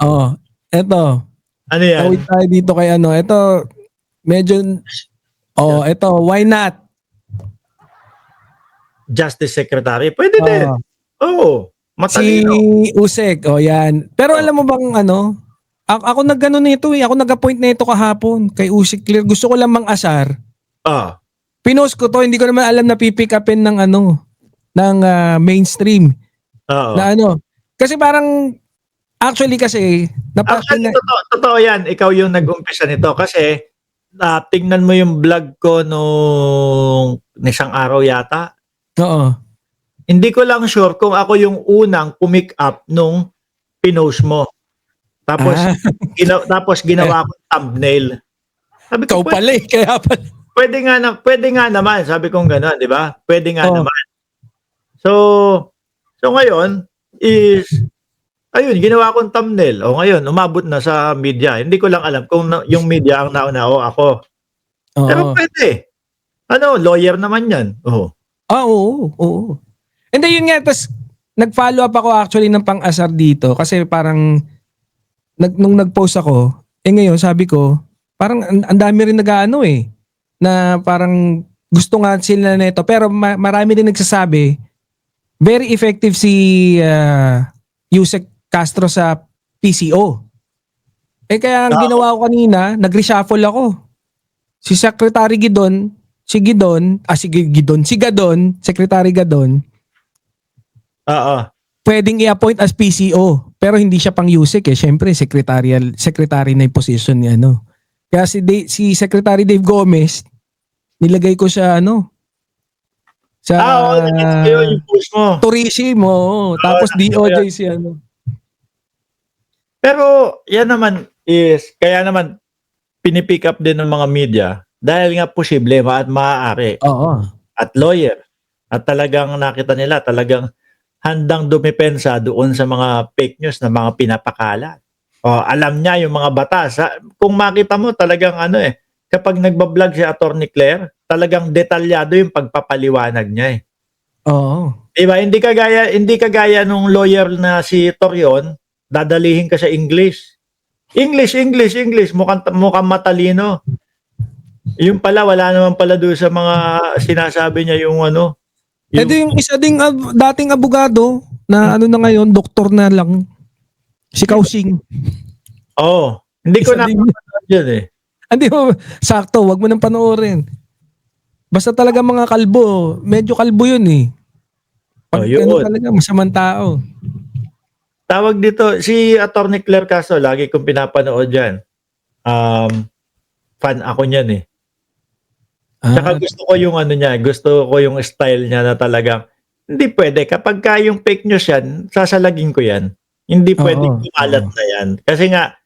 Oh, eto. Ano yan? Tawid tayo dito kay ano. Eto, medyo, eto, why not? Justice Secretary. Pwede din. Oo. Si Matalino. Usek, yan. Pero alam mo bang ano, ako nag-ano nito ako nag-appoint na ito kahapon kay Usek Clear. Gusto ko lang mang-asar. Pinost ko to, hindi ko naman alam na pipick upin ng ano, ng mainstream. Na ano. Kasi parang, actually kasi, totoo yan. Ikaw yung nag-umpisa nito kasi tingnan mo yung vlog ko nung isang araw yata. Oo. Hindi ko lang sure kung ako yung unang pumick up nung pinost mo. Tapos ginawa ko thumbnail. Sabi ko, pala kaya pala. Pwede nga naman, sabi kong gano'n, di ba? Pwede nga naman. So ngayon is, ayun, ginawa kong thumbnail. O ngayon, umabot na sa media. Hindi ko lang alam kung yung media ang nauna o ako. Pero pwede. Ano, lawyer naman yan. Oo. Oo. And then yun nga, tas nag-follow up ako actually ng pang-asar dito kasi parang nung nag-post ako, ngayon sabi ko, parang ang dami rin nag-aano na parang gusto nga sila nito pero marami din nagsasabi very effective si Yusek Castro sa PCO. Kaya ang ginawa ko kanina, nag-reshuffle ako. Si Secretary Gidon, si Gadon, Secretary Gadon. Pwedeng i-appoint as PCO pero hindi siya pang Yusek Siyempre secretary na yung position ni ano. Kaya si Secretary Dave Gomez nilagay ko sa ano sa yung post mo. Tourism tapos DOJ si ano. Pero yan naman is kaya naman pinipick up din ng mga media dahil nga posible at maaari. At lawyer. At talagang nakita nila talagang handang dumepensa doon sa mga fake news na mga pinapakalat. Alam niya yung mga batas. Kung makita mo talagang kapag nagbablog si Attorney Claire, talagang detalyado yung pagpapaliwanag niya Diba? Hindi kagaya nung lawyer na si Torion, dadalihin ka sa English. English. Mukhang matalino. Yung pala, wala naman pala doon sa mga sinasabi niya yung ano. Yung isa ding dating abogado na ano na ngayon, doktor na lang. Si Kausing. Hindi ko na yun Hindi mo, sakto, wag mo nang panoorin. Basta talaga mga kalbo, medyo kalbo yun Pag talaga, masamang tao. Tawag dito, si Attorney Claire Castro, lagi kong pinapanood yan. Fan ako niyan Saka gusto ko yung gusto ko yung style niya na talagang, hindi pwede, kapag yung fake news yan, sasalagin ko yan. Hindi pwede kumalat na yan. Kasi nga,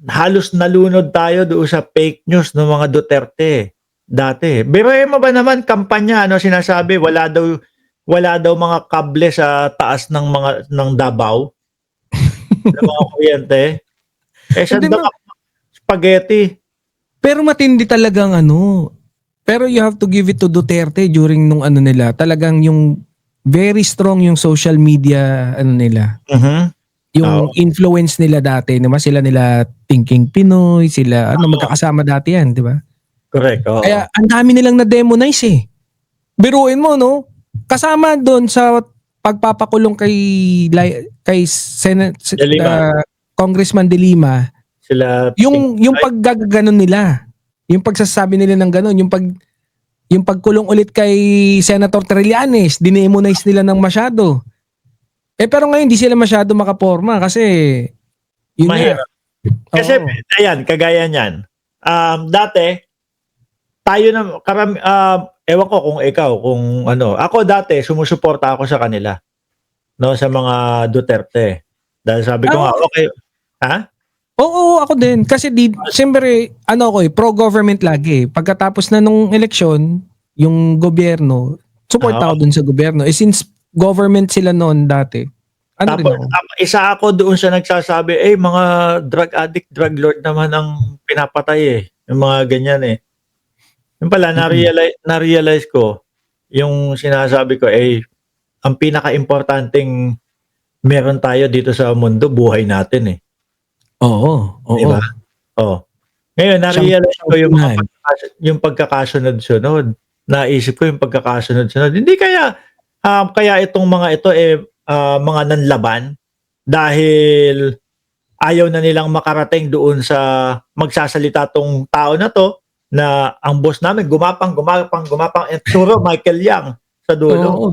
halos nalunod tayo doon sa fake news ng mga Duterte dati. Biruin mo ba naman kampanya sinasabi wala daw mga kable sa taas ng Davao ng mga kuryente. Spaghetti. Pero matindi talagang pero you have to give it to Duterte during nung nila. Talagang yung very strong yung social media nila. Yung influence nila dati, diba? Sila Thinking Pinoy, sila magkakasama dati yan, di ba? Correct. Kaya ang dami nilang na-demonize Biruin mo, kasama doon sa pagpapakulong kay Congressman De Lima, yung paggaganon nila, yung pagsasabi nila ng ganon, yung pagkulong ulit kay Senator Trillanes, dinemonize nila ng masyado. Pero ngayon hindi sila masyado makaporma kasi yun mahirap. Kasi ayan, kagaya niyan. Dati tayo na ewan ko kung ikaw kung ako dati sumusuporta ako sa kanila sa mga Duterte. Dahil sabi ko nga okay. Oo, ako din kasi siyempre pro-government lagi. Pagkatapos na nung eleksyon, yung gobyerno, support ako dun sa gobyerno. Since government sila noon dati. Isa ako doon sa nagsasabi, mga drug addict, drug lord naman ang pinapatay yung mga ganyan Yung pala, na-realize ko, yung sinasabi ko ang pinaka-importanting meron tayo dito sa mundo, buhay natin eh. Oo, oo. Di ba? Oh. Ngayon, na-realize ko Siyang yung pagkakasunod-sunod. Naisip ko yung pagkakasunod-sunod. Hindi kaya, kaya itong mga ito mga nanlaban dahil ayaw na nilang makarating doon sa magsasalita tong tao na to na ang boss namin gumapang. Suro Michael Yang sa dulo. Oo.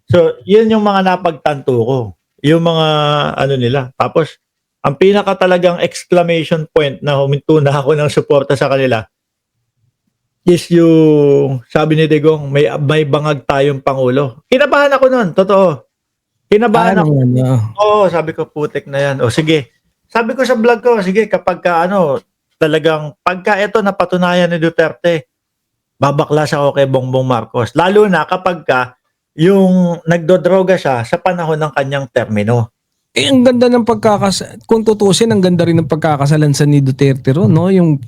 So, yun yung mga napagtanto ko. Yung mga ano nila. Tapos, ang pinaka talagang exclamation point na huminto na ako ng suporta sa kanila is yung sabi ni Digong, may bangag tayong Pangulo. Kinabahan ako nun, totoo. Kinabahan ako. Oo, sabi ko, putik na yan. O sige. Sabi ko sa vlog ko, sige, kapag talagang pagka ito napatunayan ni Duterte, babaklas ako kay Bongbong Marcos. Lalo na kapag yung nagdodroga siya sa panahon ng kanyang termino. Ang ganda ng kung tutusin, ang ganda rin ng pagkakasalansan ni Duterte ron, no? Yung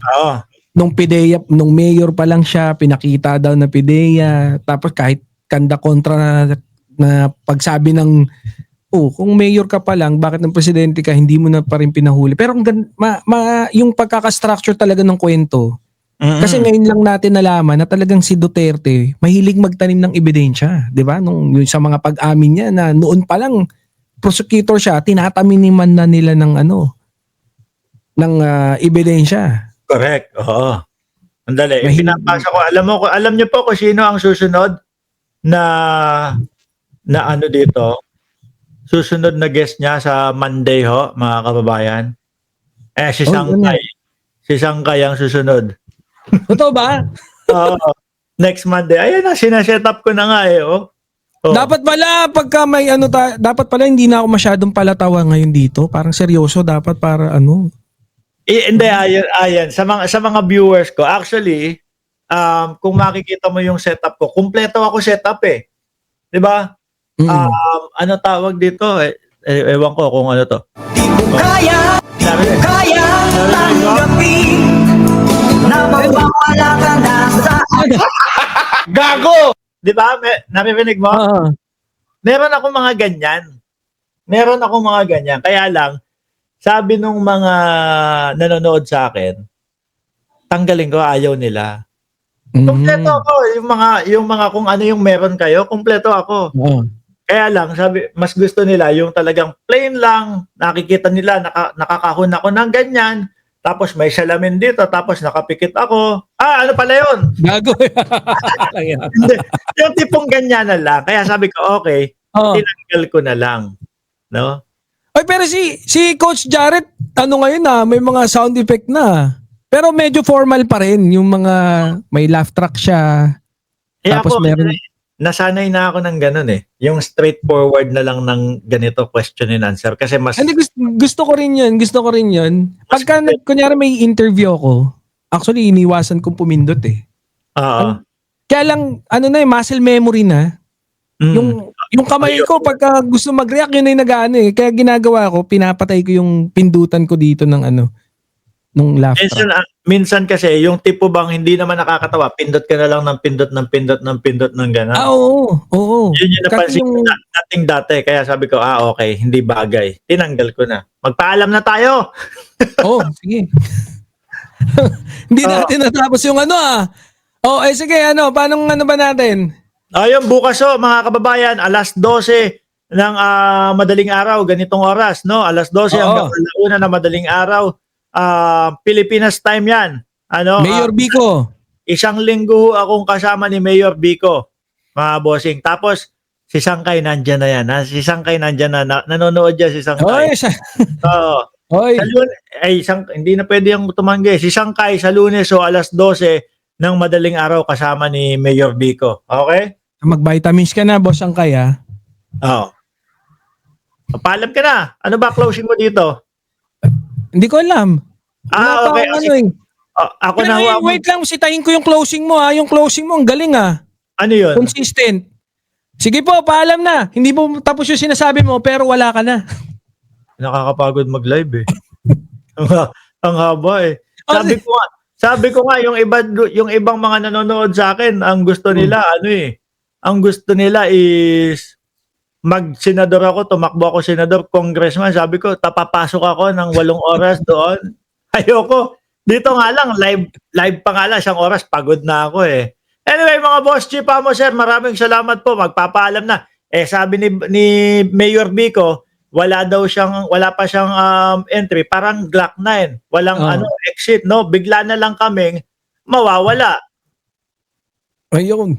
nung PIDEA, nung mayor pa lang siya, pinakita daw na PIDEA. Tapos kahit kanda kontra na pagsabi ng kung mayor ka pa lang, bakit ng presidente ka, hindi mo na pa rin pinahuli. Pero yung pagkaka-structure talaga ng kwento. Kasi ngayon lang natin nalaman na talagang si Duterte mahilig magtanim ng ebidensya, 'di ba? Yung sa mga pag-amin niya na noon pa lang prosecutor siya, tinataminiman na nila ng ebidensya. Correct. Oo. Andali, pinapasa ko. Alam niyo po kung sino ang susunod na dito? Susunod na guest niya sa Monday ho, mga kababayan. Si Sangkay. Si Sangkay ang susunod. Totoo ba? Next Monday. Ayan na, sinaset up ko na nga Oh. Dapat pala pagka may dapat pala hindi na ako masyadong palatawa ngayon dito. Parang seryoso dapat para Hindi, ayan. Sa mga viewers ko, actually, kung makikita mo yung setup ko, kumpleto ako setup eh. 'Di ba? Ano tawag dito? Ewan ko kung ano to. Kaya tanggapin na mawawala ka na sa gago! 'Di ba? Naririnig mo? Meron akong mga ganyan. Kaya lang, sabi nung mga nanonood sa akin, tanggalin ko, ayaw nila. Kumpleto ako. Yung mga kung ano yung meron kayo, kumpleto ako. Kaya lang, sabi, mas gusto nila yung talagang plain lang, nakikita nila, nakakahon ako ng ganyan, tapos may salamin dito, tapos nakapikit ako. Ano pala yun? Gago. Hindi. Yung tipong ganyan na lang. Kaya sabi ko, okay, tinanggal ko na lang. No? Ay, pero si Coach Jarrett, ngayon may mga sound effect na. Pero medyo formal pa rin. Yung mga, may laugh track siya. Tapos meron... Nasanay na ako ng ganun eh. Yung straightforward na lang ng ganito question and answer. Kasi mas... Hindi, gusto ko rin yun. Pagka kunyari may interview ako, actually iniwasan kong pumindot eh. Kaya lang, muscle memory na. Yung kamay ko, pagka gusto mag-react, yun ay nag-ano eh. Kaya ginagawa ko, pinapatay ko yung pindutan ko dito ng nung laugh track. Minsan kasi, yung tipo bang hindi naman nakakatawa, pindot ka na lang ng pindot ng gano'n. Oo. Yun yung napansin ko dating dati. Kaya sabi ko, okay, hindi bagay. Tinanggal ko na. Magpaalam na tayo! Sige. Hindi natin natapos yung sige, paano ba natin? Ayun, bukas mga kababayan, alas 12 ng madaling araw, ganitong oras, no? Alas 12 hanggang alauna na madaling araw. Pilipinas time yan. Mayor Bico. Isang linggo akong kasama ni Mayor Bico, mga bossing. Tapos, si Sangkay nandyan na yan. Si Sangkay nandyan na. Nanonood dyan si Sangkay. Hindi na pwede yung tumanggi. Si Sangkay sa Lunes, alas 12 ng madaling araw kasama ni Mayor Bico. Okay? Mag-vitamins ka na, boss Sangkay, Paalam ka na. Ano ba closing mo dito? Hindi ko alam. Okay. Ako na. Wait lang, sitahin ko yung closing mo Yung closing mo, ang galing Ano yun? Consistent. Sige po, paalam na. Hindi po tapos yung sinasabi mo, pero wala ka na. Nakakapagod mag-live eh. Ang haba eh. Sabi ko nga, yung ibang mga nanonood sa akin, ang gusto nila, ang gusto nila is mag-senador ako, tumakbo ako senador, congressman, sabi ko, papasok ako ng 8 oras doon. Ayoko. Dito nga lang, live pa nga lang, 1 oras, pagod na ako eh. Anyway, mga boss chief mo, sir, maraming salamat po. Magpapaalam na. Sabi ni Mayor Vico, wala pa siyang entry, parang Glock 9. Walang exit, no? Bigla na lang kaming mawawala. Ayun.